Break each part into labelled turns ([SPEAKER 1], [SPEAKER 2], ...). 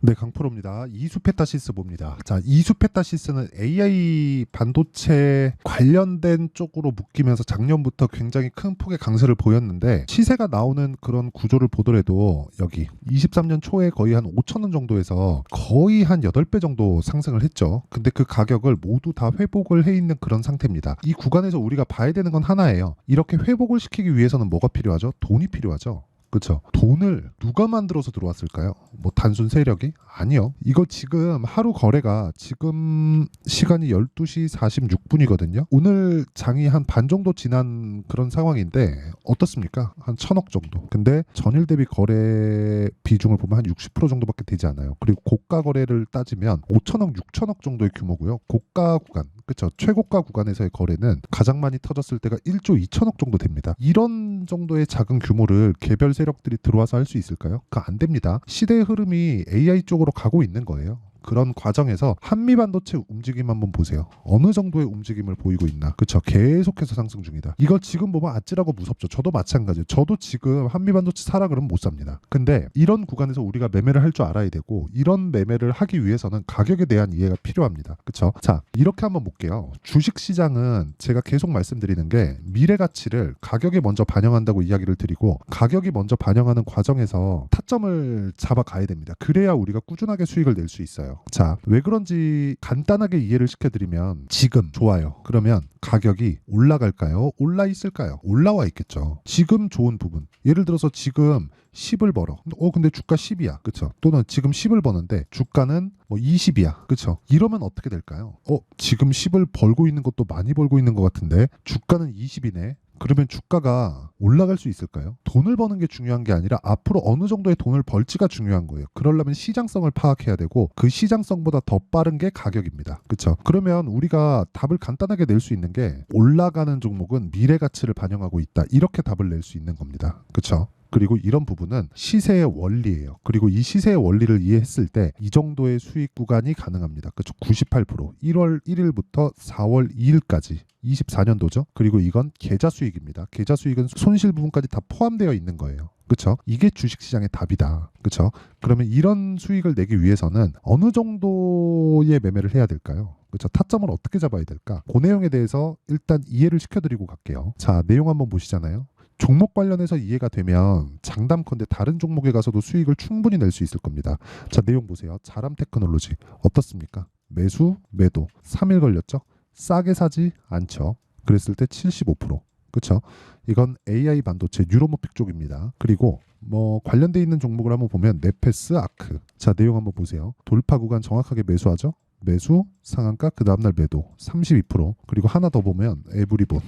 [SPEAKER 1] 네, 강프로입니다. 이수페타시스 봅니다. 자, 이수페타시스는 AI 반도체 관련된 쪽으로 묶이면서 작년부터 굉장히 큰 폭의 강세를 보였는데 시세가 나오는 그런 구조를 보더라도 여기 23년 초에 거의 한 5천 원 정도에서 거의 한 8배 정도 상승을 했죠. 근데 그 가격을 모두 다 회복을 해 있는 그런 상태입니다. 이 구간에서 우리가 봐야 되는 건 하나예요. 이렇게 회복을 시키기 위해서는 뭐가 필요하죠? 돈이 필요하죠. 그렇죠. 돈을 누가 만들어서 들어왔을까요? 뭐 단순 세력이? 아니요. 이거 지금 하루 거래가 지금 시간이 12시 46분이거든요. 오늘 장이 한 반 정도 지난 그런 상황인데 어떻습니까? 한 1,000억 정도. 근데 전일 대비 거래 비중을 보면 한 60% 정도밖에 되지 않아요. 그리고 고가 거래를 따지면 5천억, 6천억 정도의 규모고요. 고가 구간, 그렇죠. 최고가 구간에서의 거래는 가장 많이 터졌을 때가 1조 2천억 정도 됩니다. 이런 정도의 작은 규모를 개별 세력들이 들어와서 할 수 있을까요? 그거 안 됩니다. 시대의 흐름이 AI 쪽으로 가고 있는 거예요. 그런 과정에서 한미 반도체 움직임 한번 보세요. 어느 정도의 움직임을 보이고 있나. 그렇죠. 계속해서 상승 중이다. 이거 지금 보면 아찔하고 무섭죠. 저도 마찬가지예요. 저도 지금 한미 반도체 사라 그러면 못 삽니다. 근데 이런 구간에서 우리가 매매를 할 줄 알아야 되고 이런 매매를 하기 위해서는 가격에 대한 이해가 필요합니다. 그렇죠. 자, 이렇게 한번 볼게요. 주식 시장은 제가 계속 말씀드리는 게 미래 가치를 가격에 먼저 반영한다고 이야기를 드리고 가격이 먼저 반영하는 과정에서 타점을 잡아 가야 됩니다. 그래야 우리가 꾸준하게 수익을 낼 수 있어요. 자, 왜 그런지 간단하게 이해를 시켜드리면 지금 좋아요. 그러면 가격이 올라갈까요? 올라 있을까요? 올라와 있겠죠. 지금 좋은 부분. 예를 들어서 지금 10을 벌어. 근데 주가 10이야. 그쵸? 또는 지금 10을 버는데 주가는 뭐 20이야. 그쵸? 이러면 어떻게 될까요? 지금 10을 벌고 있는 것도 많이 벌고 있는 것 같은데 주가는 20이네. 그러면 주가가 올라갈 수 있을까요? 돈을 버는 게 중요한 게 아니라 앞으로 어느 정도의 돈을 벌지가 중요한 거예요. 그러려면 시장성을 파악해야 되고 그 시장성보다 더 빠른 게 가격입니다. 그렇죠? 그러면 우리가 답을 간단하게 낼 수 있는 게 올라가는 종목은 미래 가치를 반영하고 있다. 이렇게 답을 낼 수 있는 겁니다. 그렇죠? 그리고 이런 부분은 시세의 원리예요. 그리고 이 시세의 원리를 이해했을 때 이 정도의 수익 구간이 가능합니다. 그렇죠? 98%. 1월 1일부터 4월 2일까지 24년도죠. 그리고 이건 계좌 수익입니다. 계좌 수익은 손실 부분까지 다 포함되어 있는 거예요. 그렇죠? 이게 주식시장의 답이다. 그렇죠? 그러면 이런 수익을 내기 위해서는 어느 정도의 매매를 해야 될까요? 그렇죠? 타점을 어떻게 잡아야 될까? 그 내용에 대해서 일단 이해를 시켜드리고 갈게요. 자, 내용 한번 보시잖아요. 종목 관련해서 이해가 되면 장담컨대 다른 종목에 가서도 수익을 충분히 낼 수 있을 겁니다. 자, 내용 보세요. 자람 테크놀로지 어떻습니까? 매수, 매도 3일 걸렸죠? 싸게 사지 않죠. 그랬을 때 75%. 그렇죠? 이건 AI 반도체 뉴로모픽 쪽입니다. 그리고 뭐 관련돼 있는 종목을 한번 보면 네페스, 아크. 자, 내용 한번 보세요. 돌파 구간 정확하게 매수하죠? 매수, 상한가, 그 다음날 매도 32%. 그리고 하나 더 보면 에브리본.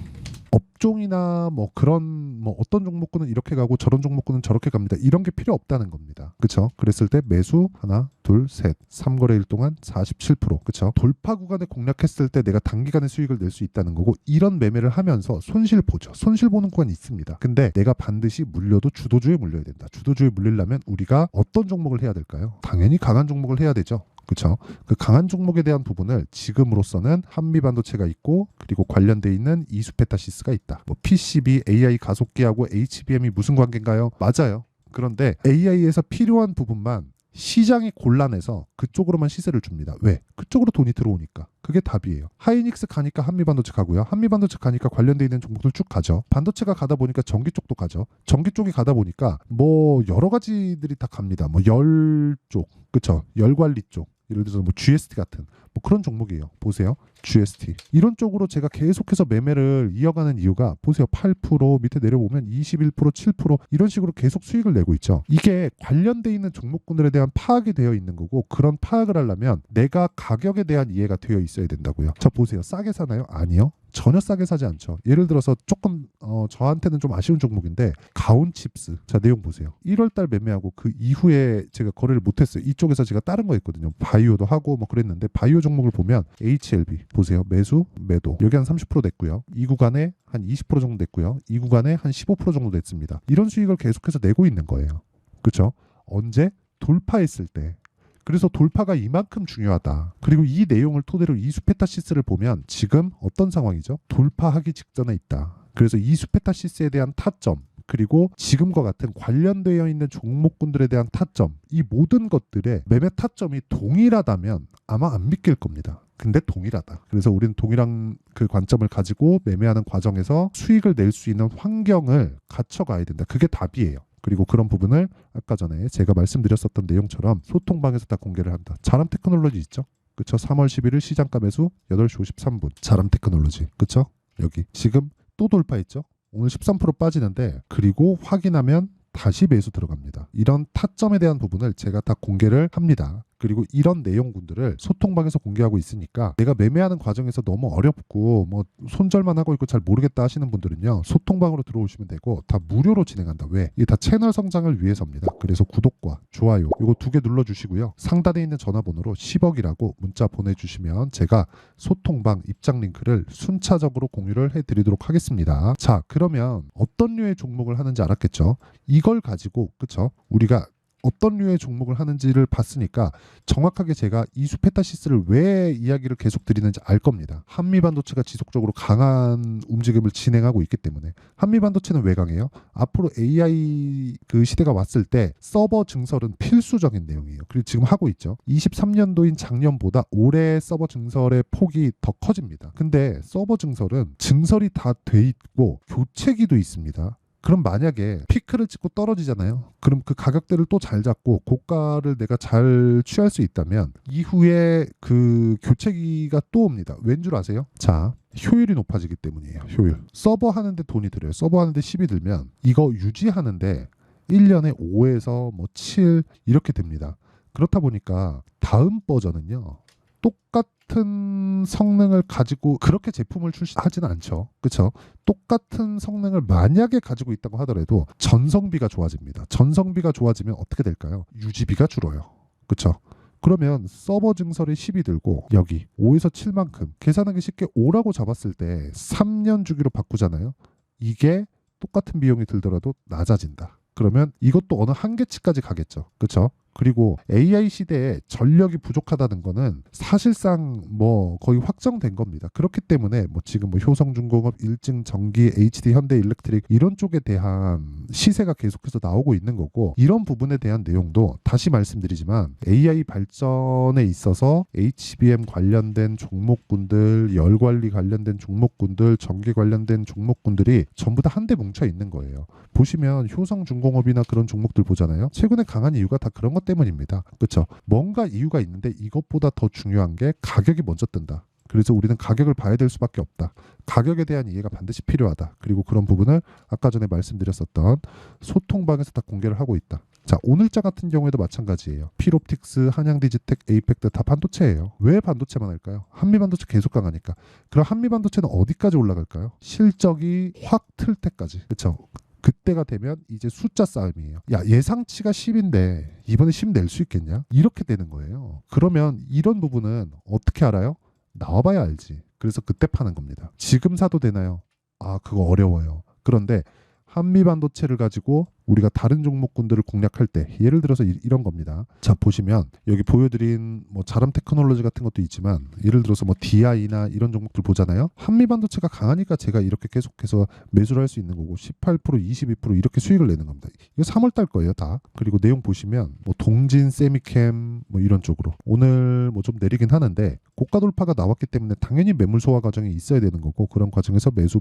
[SPEAKER 1] 업종이나 뭐 그런 뭐 어떤 종목군은 이렇게 가고 저런 종목군은 저렇게 갑니다. 이런 게 필요 없다는 겁니다. 그렇죠? 그랬을 때 매수 하나, 둘, 셋, 3거래일 동안 47%. 그렇죠? 돌파 구간에 공략했을 때 내가 단기간에 수익을 낼 수 있다는 거고 이런 매매를 하면서 손실 보죠. 손실 보는 구간이 있습니다. 근데 내가 반드시 물려도 주도주에 물려야 된다. 주도주에 물리려면 우리가 어떤 종목을 해야 될까요? 당연히 강한 종목을 해야 되죠. 그렇죠. 그 강한 종목에 대한 부분을 지금으로서는 한미 반도체가 있고 그리고 관련돼 있는 이수페타시스가 있다. 뭐 PCB, AI 가속기하고 HBM이 무슨 관계인가요? 맞아요. 그런데 AI에서 필요한 부분만 시장이 곤란해서 그쪽으로만 시세를 줍니다. 왜? 그쪽으로 돈이 들어오니까. 그게 답이에요. 하이닉스 가니까 한미반도체 가고요. 한미반도체 가니까 관련돼 있는 종목들 쭉 가죠. 반도체가 가다 보니까 전기 쪽도 가죠. 전기 쪽이 가다 보니까 뭐 여러 가지들이 다 갑니다. 뭐 열 쪽, 그쵸? 열 관리 쪽. 예를 들어서 뭐 GST 같은 뭐 그런 종목이에요. 보세요. GST. 이런 쪽으로 제가 계속해서 매매를 이어가는 이유가 보세요. 8% 밑에 내려보면 21%, 7% 이런 식으로 계속 수익을 내고 있죠. 이게 관련돼 있는 종목군들에 대한 파악이 되어 있는 거고 그런 파악을 하려면 내가 가격에 대한 이해가 되어 있어야 된다고요. 자, 보세요. 싸게 사나요? 아니요. 전혀 싸게 사지 않죠. 예를 들어서 조금 저한테는 좀 아쉬운 종목인데 가온칩스. 자, 내용 보세요. 1월달 매매하고 그 이후에 제가 거래를 못했어요. 이쪽에서 제가 다른 거 있거든요. 바이오도 하고 뭐 그랬는데 바이오 종목을 보면 HLB 보세요. 매수, 매도. 여기 한 30% 됐고요. 이 구간에 한 20% 정도 됐고요. 이 구간에 한 15% 정도 됐습니다. 이런 수익을 계속해서 내고 있는 거예요. 그렇죠? 언제? 돌파했을 때. 그래서 돌파가 이만큼 중요하다. 그리고 이 내용을 토대로 이수페타시스를 보면 지금 어떤 상황이죠? 돌파하기 직전에 있다. 그래서 이수페타시스에 대한 타점, 그리고 지금과 같은 관련되어 있는 종목군들에 대한 타점, 이 모든 것들의 매매 타점이 동일하다면 아마 안 믿길 겁니다. 근데 동일하다. 그래서 우리는 동일한 그 관점을 가지고 매매하는 과정에서 수익을 낼 수 있는 환경을 갖춰가야 된다. 그게 답이에요. 그리고 그런 부분을 아까 전에 제가 말씀드렸었던 내용처럼 소통방에서 다 공개를 한다. 자람 테크놀로지 있죠? 그쵸? 3월 11일 시장가 매수 8시 53분. 자람 테크놀로지. 그쵸? 여기. 지금 또 돌파했죠? 오늘 13% 빠지는데 그리고 확인하면 다시 매수 들어갑니다. 이런 타점에 대한 부분을 제가 다 공개를 합니다. 그리고 이런 내용군들을 소통방에서 공개하고 있으니까 내가 매매하는 과정에서 너무 어렵고 뭐 손절만 하고 있고 잘 모르겠다 하시는 분들은요, 소통방으로 들어오시면 되고 다 무료로 진행한다. 왜? 이게 다 채널 성장을 위해서입니다. 그래서 구독과 좋아요 이거 2개 눌러주시고요, 상단에 있는 전화번호로 10억이라고 문자 보내주시면 제가 소통방 입장 링크를 순차적으로 공유를 해드리도록 하겠습니다. 자, 그러면 어떤 류의 종목을 하는지 알았겠죠? 이걸 가지고 그쵸? 우리가 어떤 류의 종목을 하는지를 봤으니까 정확하게 제가 이수페타시스를 왜 이야기를 계속 드리는지 알 겁니다. 한미반도체가 지속적으로 강한 움직임을 진행하고 있기 때문에. 한미반도체는 왜 강해요? 앞으로 AI 그 시대가 왔을 때 서버 증설은 필수적인 내용이에요. 그리고 지금 하고 있죠. 23년도인 작년보다 올해 서버 증설의 폭이 더 커집니다. 근데 서버 증설은 증설이 다 돼 있고 교체기도 있습니다. 그럼 만약에 피크를 찍고 떨어지잖아요. 그럼 그 가격대를 또 잘 잡고 고가를 내가 잘 취할 수 있다면 이후에 그 교체기가 또 옵니다. 왠 줄 아세요? 자, 효율이 높아지기 때문이에요. 효율. 서버 하는데 돈이 들어요. 서버 하는데 10이 들면 이거 유지하는데 1년에 5에서 뭐 7 이렇게 됩니다. 그렇다 보니까 다음 버전은요, 똑같은 성능을 가지고 그렇게 제품을 출시하지는 않죠. 그렇죠? 똑같은 성능을 만약에 가지고 있다고 하더라도 전성비가 좋아집니다. 전성비가 좋아지면 어떻게 될까요? 유지비가 줄어요. 그렇죠? 그러면 서버 증설이 10이 들고 여기 5에서 7만큼 계산하기 쉽게 5라고 잡았을 때 3년 주기로 바꾸잖아요. 이게 똑같은 비용이 들더라도 낮아진다. 그러면 이것도 어느 한계치까지 가겠죠. 그렇죠? 그리고 AI 시대에 전력이 부족하다는 거는 사실상 뭐 거의 확정된 겁니다. 그렇기 때문에 뭐 지금 뭐 효성중공업, 일증전기, HD 현대일렉트릭 이런 쪽에 대한 시세가 계속해서 나오고 있는 거고, 이런 부분에 대한 내용도 다시 말씀드리지만 AI 발전에 있어서 HBM 관련된 종목군들, 열관리 관련된 종목군들, 전기 관련된 종목군들이 전부 다 한데 뭉쳐 있는 거예요. 보시면 효성중공업이나 그런 종목들 보잖아요. 최근에 강한 이유가 다 그런 것 때문입니다. 그렇죠? 뭔가 이유가 있는데 이것보다 더 중요한 게 가격이 먼저 뜬다. 그래서 우리는 가격을 봐야 될 수밖에 없다. 가격에 대한 이해가 반드시 필요하다. 그리고 그런 부분을 아까 전에 말씀드렸었던 소통방에서 다 공개를 하고 있다. 자, 오늘자 같은 경우에도 마찬가지예요. 필옵틱스, 한양디지텍, 에이펙드 다 반도체예요. 왜 반도체만 할까요? 한미반도체 계속 강하니까. 그럼 한미반도체는 어디까지 올라갈까요? 실적이 확 틀 때까지. 그렇죠? 그때가 되면 이제 숫자 싸움이에요. 야, 예상치가 10인데 이번에 10 낼 수 있겠냐? 이렇게 되는 거예요. 그러면 이런 부분은 어떻게 알아요? 나와봐야 알지. 그래서 그때 파는 겁니다. 지금 사도 되나요? 아, 그거 어려워요. 그런데 한미반도체를 가지고 우리가 다른 종목군들을 공략할 때 예를 들어서 이런 겁니다. 자, 보시면 여기 보여드린 뭐 자람 테크놀로지 같은 것도 있지만 예를 들어서 뭐 DI나 이런 종목들 보잖아요. 한미반도체가 강하니까 제가 이렇게 계속해서 매수를 할 수 있는 거고 18%, 22% 이렇게 수익을 내는 겁니다. 이거 3월 달 거예요, 다. 그리고 내용 보시면 뭐 동진, 세미캠 뭐 이런 쪽으로 오늘 뭐 좀 내리긴 하는데 고가 돌파가 나왔기 때문에 당연히 매물 소화 과정이 있어야 되는 거고, 그런 과정에서 매수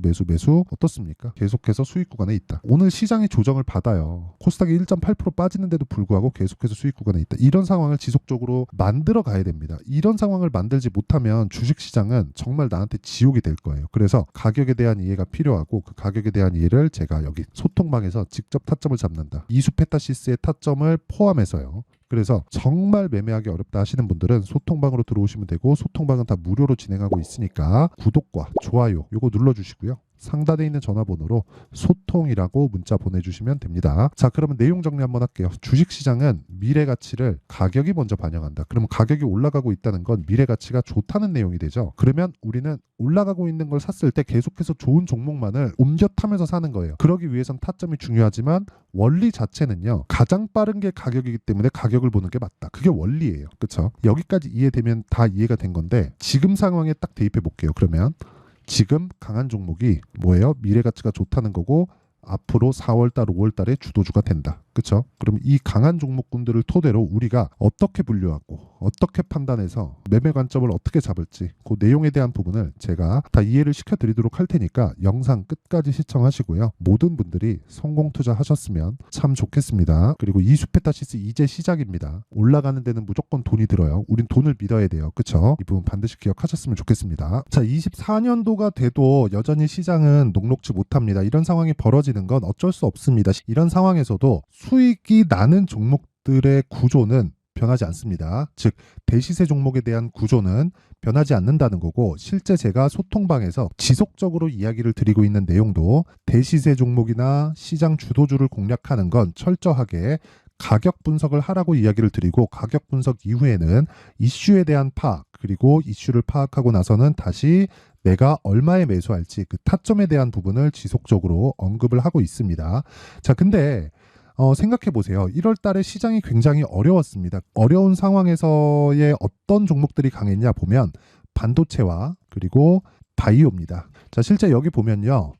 [SPEAKER 1] 어떻습니까? 계속해서 수익 구간에 있다. 오늘 시장이 조정을 받아요. 코스닥이 1.8% 빠지는데도 불구하고 계속해서 수익 구간에 있다. 이런 상황을 지속적으로 만들어 가야 됩니다. 이런 상황을 만들지 못하면 주식시장은 정말 나한테 지옥이 될 거예요. 그래서 가격에 대한 이해가 필요하고 그 가격에 대한 이해를 제가 여기 소통방에서 직접 타점을 잡는다. 이수페타시스의 타점을 포함해서요. 그래서 정말 매매하기 어렵다 하시는 분들은 소통방으로 들어오시면 되고, 소통방은 다 무료로 진행하고 있으니까 구독과 좋아요 요거 눌러주시고요. 상단에 있는 전화번호로 소통이라고 문자 보내주시면 됩니다. 자, 그러면 내용 정리 한번 할게요. 주식시장은 미래 가치를 가격이 먼저 반영한다. 그러면 가격이 올라가고 있다는 건 미래 가치가 좋다는 내용이 되죠. 그러면 우리는 올라가고 있는 걸 샀을 때 계속해서 좋은 종목만을 옮겨 타면서 사는 거예요. 그러기 위해선 타점이 중요하지만 원리 자체는요, 가장 빠른 게 가격이기 때문에 가격을 보는 게 맞다. 그게 원리예요. 그렇죠? 여기까지 이해되면 다 이해가 된 건데, 지금 상황에 딱 대입해 볼게요. 그러면 지금 강한 종목이 뭐예요? 미래 가치가 좋다는 거고 앞으로 4월달, 5월달에 주도주가 된다. 그렇죠? 그럼 이 강한 종목군들을 토대로 우리가 어떻게 분류하고 어떻게 판단해서 매매 관점을 어떻게 잡을지 그 내용에 대한 부분을 제가 다 이해를 시켜드리도록 할 테니까 영상 끝까지 시청하시고요. 모든 분들이 성공 투자하셨으면 참 좋겠습니다. 그리고 이수페타시스 이제 시작입니다. 올라가는 데는 무조건 돈이 들어요. 우린 돈을 믿어야 돼요. 그렇죠? 이 부분 반드시 기억하셨으면 좋겠습니다. 자, 24년도가 돼도 여전히 시장은 녹록지 못합니다. 이런 상황이 벌어지는 건 어쩔 수 없습니다. 이런 상황에서도 수익이 나는 종목들의 구조는 변하지 않습니다. 즉 대시세 종목에 대한 구조는 변하지 않는다는 거고, 실제 제가 소통방에서 지속적으로 이야기를 드리고 있는 내용도 대시세 종목이나 시장 주도주를 공략하는 건 철저하게 가격 분석을 하라고 이야기를 드리고, 가격 분석 이후에는 이슈에 대한 파악, 그리고 이슈를 파악하고 나서는 다시 내가 얼마에 매수할지 그 타점에 대한 부분을 지속적으로 언급을 하고 있습니다. 자, 근데 생각해 보세요. 1월 달에 시장이 굉장히 어려웠습니다. 어려운 상황에서의 어떤 종목들이 강했냐 보면 반도체와 그리고 바이오입니다. 자, 실제 여기 보면요.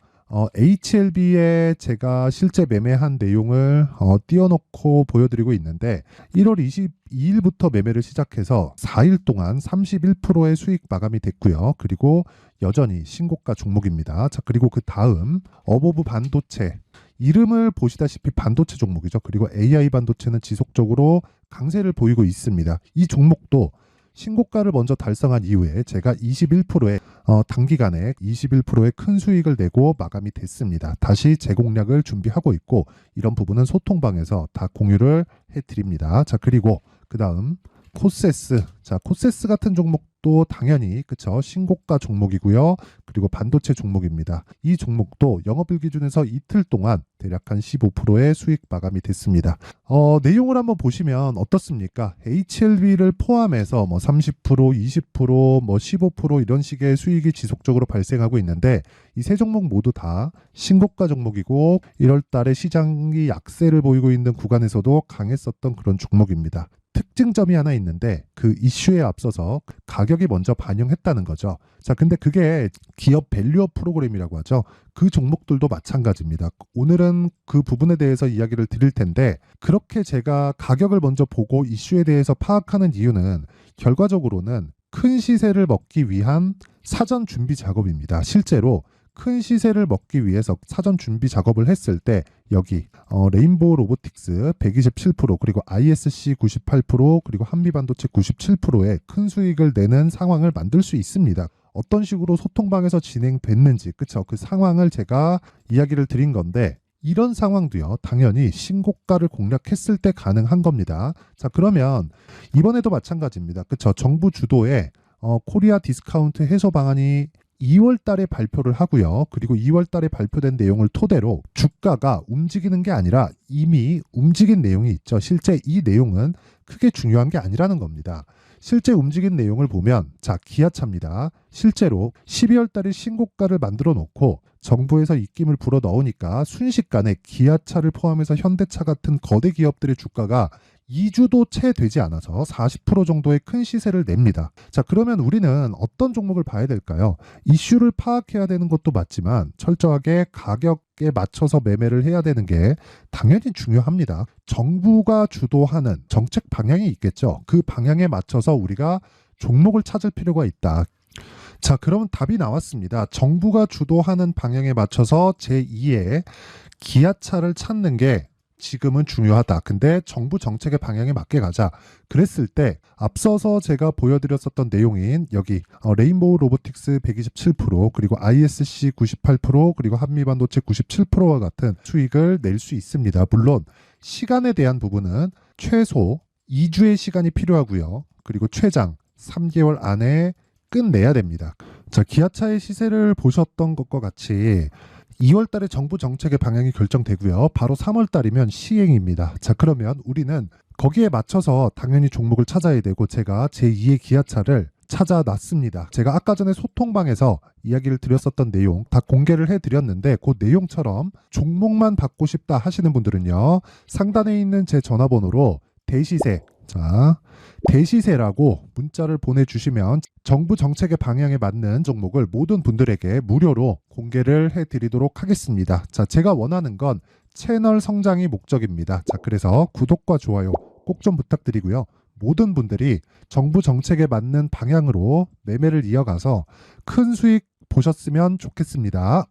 [SPEAKER 1] HLB에 제가 실제 매매한 내용을 띄워놓고 보여드리고 있는데, 1월 22일부터 매매를 시작해서 4일 동안 31%의 수익 마감이 됐고요. 그리고 여전히 신고가 종목입니다. 자, 그리고 그 다음 어보브 반도체, 이름을 보시다시피 반도체 종목이죠. 그리고 AI 반도체는 지속적으로 강세를 보이고 있습니다. 이 종목도 신고가를 먼저 달성한 이후에 제가 21%의 단기간에 21%의 큰 수익을 내고 마감이 됐습니다. 다시 재공략을 준비하고 있고, 이런 부분은 소통방에서 다 공유를 해드립니다. 자, 그리고 그 다음 코세스. 자, 코세스 같은 종목도 당연히 그쵸, 신고가 종목이고요. 그리고 반도체 종목입니다. 이 종목도 영업일 기준에서 이틀 동안 대략 한 15%의 수익 마감이 됐습니다. 내용을 한번 보시면 어떻습니까? HLB를 포함해서 뭐 30%, 20%, 뭐 15% 이런 식의 수익이 지속적으로 발생하고 있는데, 이 세 종목 모두 다 신고가 종목이고 1월 달에 시장이 약세를 보이고 있는 구간에서도 강했었던 그런 종목입니다. 특징점이 하나 있는데, 그 이슈에 앞서서 가격이 먼저 반영했다는 거죠. 자, 근데 그게 기업 밸류업 프로그램이라고 하죠. 그 종목들도 마찬가지입니다. 오늘은 그 부분에 대해서 이야기를 드릴 텐데, 그렇게 제가 가격을 먼저 보고 이슈에 대해서 파악하는 이유는 결과적으로는 큰 시세를 먹기 위한 사전 준비 작업입니다. 실제로 큰 시세를 먹기 위해서 사전 준비 작업을 했을 때 여기 레인보우 로보틱스 127%, 그리고 ISC 98%, 그리고 한미반도체 97%의 큰 수익을 내는 상황을 만들 수 있습니다. 어떤 식으로 소통방에서 진행됐는지, 그쵸? 그 상황을 제가 이야기를 드린 건데, 이런 상황도요, 당연히 신고가를 공략했을 때 가능한 겁니다. 자, 그러면 이번에도 마찬가지입니다. 그쵸? 정부 주도의 코리아 디스카운트 해소 방안이 2월 달에 발표를 하고요. 그리고 2월 달에 발표된 내용을 토대로 주가가 움직이는 게 아니라 이미 움직인 내용이 있죠. 실제 이 내용은 크게 중요한 게 아니라는 겁니다. 실제 움직인 내용을 보면, 자, 기아차입니다. 실제로 12월 달에 신고가를 만들어 놓고 정부에서 입김을 불어 넣으니까 순식간에 기아차를 포함해서 현대차 같은 거대 기업들의 주가가 2주도 채 되지 않아서 40% 정도의 큰 시세를 냅니다. 자, 그러면 우리는 어떤 종목을 봐야 될까요? 이슈를 파악해야 되는 것도 맞지만 철저하게 가격에 맞춰서 매매를 해야 되는 게 당연히 중요합니다. 정부가 주도하는 정책 방향이 있겠죠. 그 방향에 맞춰서 우리가 종목을 찾을 필요가 있다. 자, 그러면 답이 나왔습니다. 정부가 주도하는 방향에 맞춰서 제2의 기아차를 찾는 게 지금은 중요하다. 근데 정부 정책의 방향에 맞게 가자. 그랬을 때 앞서서 제가 보여드렸었던 내용인 여기 레인보우 로보틱스 127%, 그리고 ISC 98%, 그리고 한미반도체 97%와 같은 수익을 낼 수 있습니다. 물론 시간에 대한 부분은 최소 2주의 시간이 필요하고요. 그리고 최장 3개월 안에 끝내야 됩니다. 자, 기아차의 시세를 보셨던 것과 같이 2월 달에 정부 정책의 방향이 결정되고요. 바로 3월 달이면 시행입니다. 자, 그러면 우리는 거기에 맞춰서 당연히 종목을 찾아야 되고, 제가 제2의 기아차를 찾아놨습니다. 제가 아까 전에 소통방에서 이야기를 드렸었던 내용 다 공개를 해드렸는데, 그 내용처럼 종목만 받고 싶다 하시는 분들은요, 상단에 있는 제 전화번호로 대시세 자, 대시세라고 문자를 보내주시면 정부 정책의 방향에 맞는 종목을 모든 분들에게 무료로 공개를 해드리도록 하겠습니다. 자, 제가 원하는 건 채널 성장이 목적입니다. 자, 그래서 구독과 좋아요 꼭 좀 부탁드리고요. 모든 분들이 정부 정책에 맞는 방향으로 매매를 이어가서 큰 수익 보셨으면 좋겠습니다.